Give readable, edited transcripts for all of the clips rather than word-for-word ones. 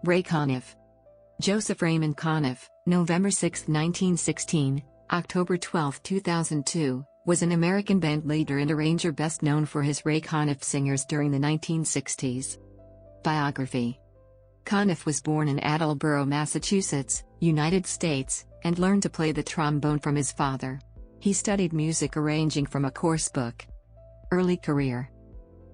Ray Conniff. Joseph Raymond Conniff, November 6, 1916, October 12, 2002, was an American bandleader and arranger best known for his Ray Conniff Singers during the 1960s. Biography. Conniff was born in Attleboro, Massachusetts, United States, and learned to play the trombone from his father. He studied music arranging from a course book. Early career.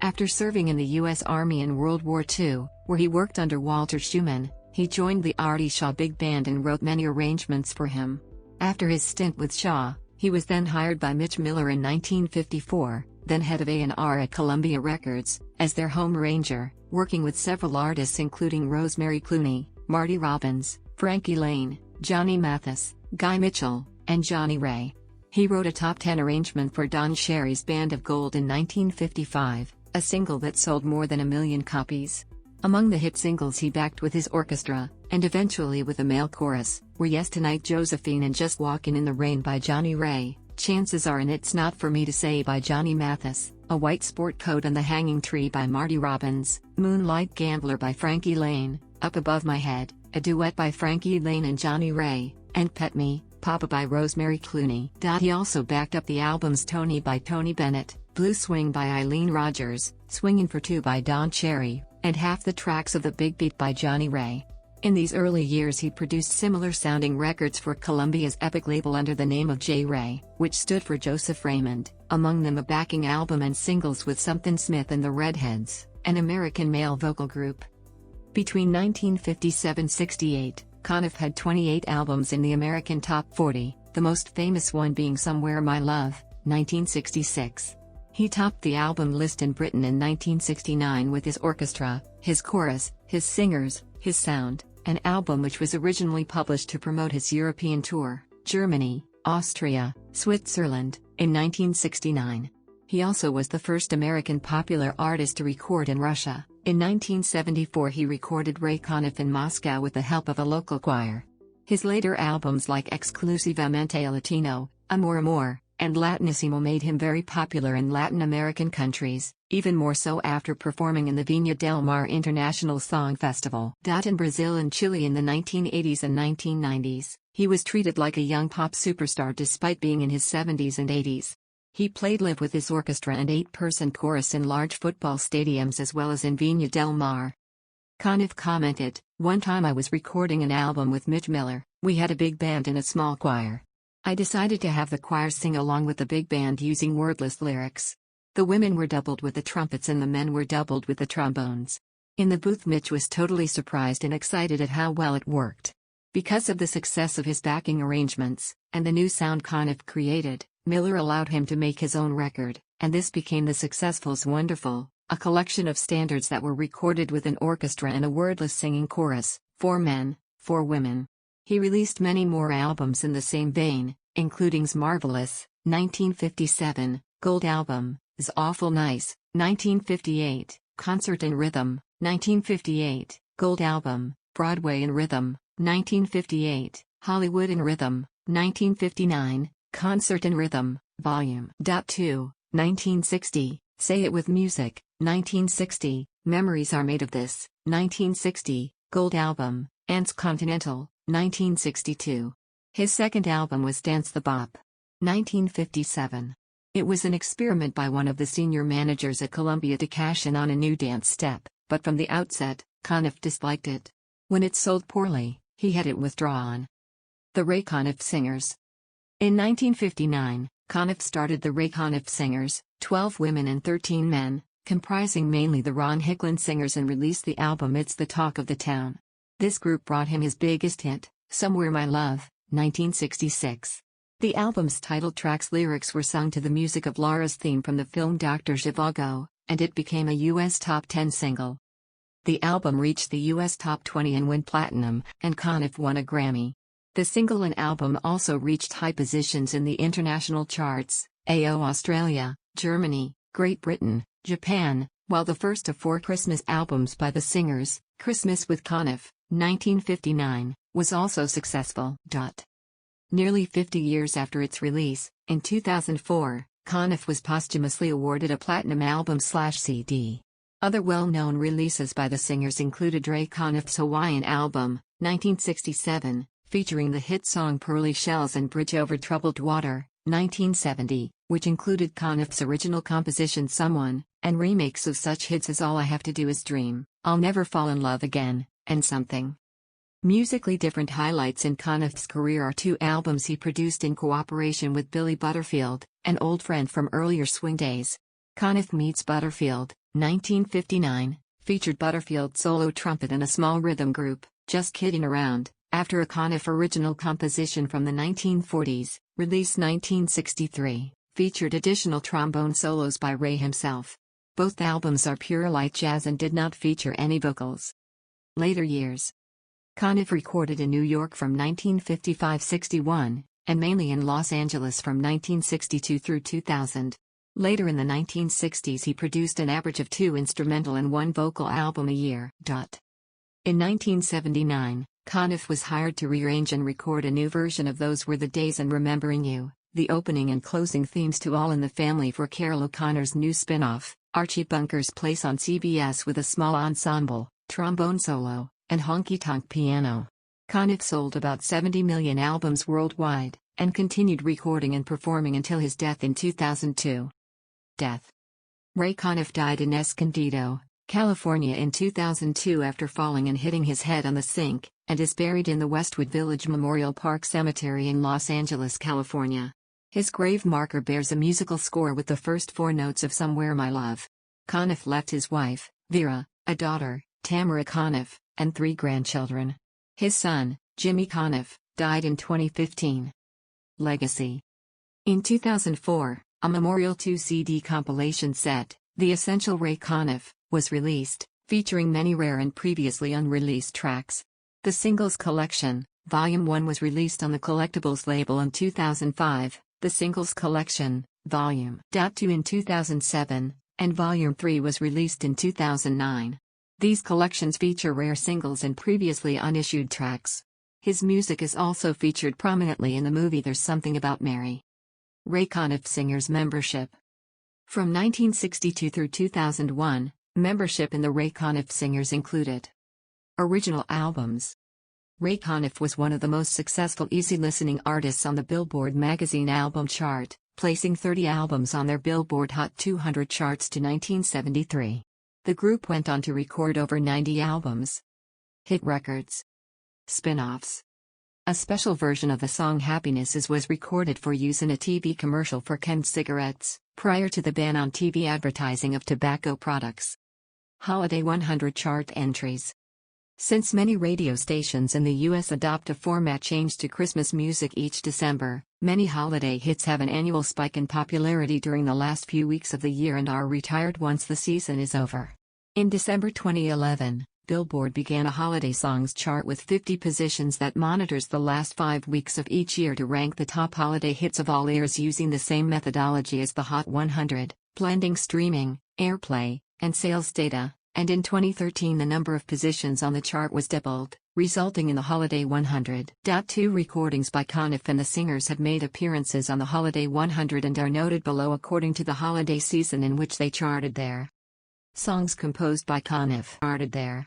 After serving in the U.S. Army in World War II, where he worked under Walter Schumann, he joined the Artie Shaw Big Band and wrote many arrangements for him. After his stint with Shaw, he was then hired by Mitch Miller in 1954, then head of A&R at Columbia Records, as their home arranger, working with several artists including Rosemary Clooney, Marty Robbins, Frankie Laine, Johnny Mathis, Guy Mitchell, and Johnny Ray. He wrote a top 10 arrangement for Don Cherry's Band of Gold in 1955, a single that sold more than 1 million copies. Among the hit singles he backed with his orchestra, and eventually with a male chorus, were Yes Tonight Josephine and Just Walkin' in the Rain by Johnny Ray, Chances Are and It's Not For Me to Say by Johnny Mathis, A White Sport Coat and the Hanging Tree by Marty Robbins, Moonlight Gambler by Frankie Laine, Up Above My Head, a duet by Frankie Laine and Johnny Ray, and Pet Me, Papa by Rosemary Clooney. He also backed up the albums Tony by Tony Bennett, Blue Swing by Eileen Rogers, Swingin' for Two by Don Cherry, and half the tracks of The Big Beat by Johnny Ray. In these early years he produced similar-sounding records for Columbia's Epic label under the name of J. Ray, which stood for Joseph Raymond, among them a backing album and singles with Something Smith and the Redheads, an American male vocal group. Between 1957–68, Conniff had 28 albums in the American Top 40, the most famous one being Somewhere My Love, 1966. He topped the album list in Britain in 1969 with his orchestra, his chorus, his singers, his sound, an album which was originally published to promote his European tour, Germany, Austria, Switzerland, in 1969. He also was the first American popular artist to record in Russia. In 1974 he recorded Ray Conniff in Moscow with the help of a local choir. His later albums like Exclusivamente Latino, Amor Amor, and Latinissimo made him very popular in Latin American countries, even more so after performing in the Viña del Mar International Song Festival. In Brazil and Chile in the 1980s and 1990s, he was treated like a young pop superstar despite being in his 70s and 80s. He played live with his orchestra and 8-person chorus in large football stadiums as well as in Viña del Mar. Conniff commented, "One time I was recording an album with Mitch Miller, we had a big band and a small choir. I decided to have the choir sing along with the big band using wordless lyrics. The women were doubled with the trumpets and the men were doubled with the trombones. In the booth Mitch was totally surprised and excited at how well it worked. Because of the success of his backing arrangements, and the new sound Conniff created, Miller allowed him to make his own record, and this became the Successful's Wonderful, a collection of standards that were recorded with an orchestra and a wordless singing chorus, 4 men, 4 women. He released many more albums in the same vein, including 's Marvelous, 1957, Gold Album, 's Awful Nice, 1958, Concert in Rhythm, 1958, Gold Album, Broadway in Rhythm, 1958, Hollywood in Rhythm, 1959, Concert in Rhythm, Volume 2, 1960, Say It With Music, 1960, Memories Are Made of This, 1960, Gold Album, Ants Continental, 1962. His second album was Dance the Bop, 1957. It was an experiment by one of the senior managers at Columbia to cash in on a new dance step, but from the outset, Conniff disliked it. When it sold poorly, he had it withdrawn. The Ray Conniff Singers. In 1959, Conniff started the Ray Conniff Singers, 12 women and 13 men, comprising mainly the Ron Hicklin Singers, and released the album It's the Talk of the Town. This group brought him his biggest hit, Somewhere My Love, 1966. The album's title track's lyrics were sung to the music of Laura's theme from the film Dr. Zhivago, and it became a U.S. Top 10 single. The album reached the U.S. Top 20 and went platinum, and Conniff won a Grammy. The single and album also reached high positions in the international charts, AO Australia, Germany, Great Britain, Japan, while the first of 4 Christmas albums by the Singers, Christmas with Conniff, 1959, was also successful. Nearly 50 years after its release, in 2004, Conniff was posthumously awarded a platinum album/CD. Other well-known releases by the singers included Ray Conniff's Hawaiian album, 1967, featuring the hit song Pearly Shells and Bridge Over Troubled Water, 1970, which included Conniff's original composition Someone, and remakes of such hits as All I Have to Do Is Dream, I'll Never Fall in Love Again, and Something. Musically different highlights in Conniff's career are two albums he produced in cooperation with Billy Butterfield, an old friend from earlier swing days. Conniff Meets Butterfield, 1959, featured Butterfield's solo trumpet and a small rhythm group, Just Kidding Around, after a Conniff original composition from the 1940s, released 1963, featured additional trombone solos by Ray himself. Both albums are pure light jazz and did not feature any vocals. Later years. Conniff recorded in New York from 1955-61, and mainly in Los Angeles from 1962 through 2000. Later in the 1960s he produced an average of 2 instrumental and 1 vocal album a year. In 1979, Conniff was hired to rearrange and record a new version of Those Were the Days and Remembering You, the opening and closing themes to All in the Family for Carol O'Connor's new spin-off, Archie Bunker's Place on CBS, with a small ensemble, trombone solo, and honky-tonk piano. Conniff sold about 70 million albums worldwide, and continued recording and performing until his death in 2002. Death. Ray Conniff died in Escondido, California in 2002 after falling and hitting his head on the sink, and is buried in the Westwood Village Memorial Park Cemetery in Los Angeles, California. His grave marker bears a musical score with the first 4 notes of Somewhere My Love. Conniff left his wife, Vera, a daughter, Tamara Conniff, and 3 grandchildren. His son, Jimmy Conniff, died in 2015. Legacy. In 2004, a Memorial 2 CD compilation set, The Essential Ray Conniff, was released, featuring many rare and previously unreleased tracks. The Singles Collection, Volume 1 was released on the Collectibles label in 2005, the Singles Collection, Volume 2 in 2007, and Volume 3 was released in 2009. These collections feature rare singles and previously unissued tracks. His music is also featured prominently in the movie There's Something About Mary. Ray Conniff Singers membership. From 1962 through 2001, membership in the Ray Conniff Singers included original albums. Ray Conniff was one of the most successful easy-listening artists on the Billboard magazine album chart, placing 30 albums on their Billboard Hot 200 charts to 1973. The group went on to record over 90 albums. Hit records. Spin-offs. A special version of the song Happiness was recorded for use in a TV commercial for Ken cigarettes, prior to the ban on TV advertising of tobacco products. Holiday 100 chart entries. Since many radio stations in the U.S. adopt a format change to Christmas music each December, many holiday hits have an annual spike in popularity during the last few weeks of the year and are retired once the season is over. In December 2011, Billboard began a holiday songs chart with 50 positions that monitors the last 5 weeks of each year to rank the top holiday hits of all eras using the same methodology as the Hot 100, blending streaming, airplay, and sales data, and in 2013 the number of positions on the chart was doubled, resulting in the Holiday 100. 2 recordings by Conniff and the Singers have made appearances on the Holiday 100 and are noted below according to the holiday season in which they charted there. Songs composed by Conniff charted there.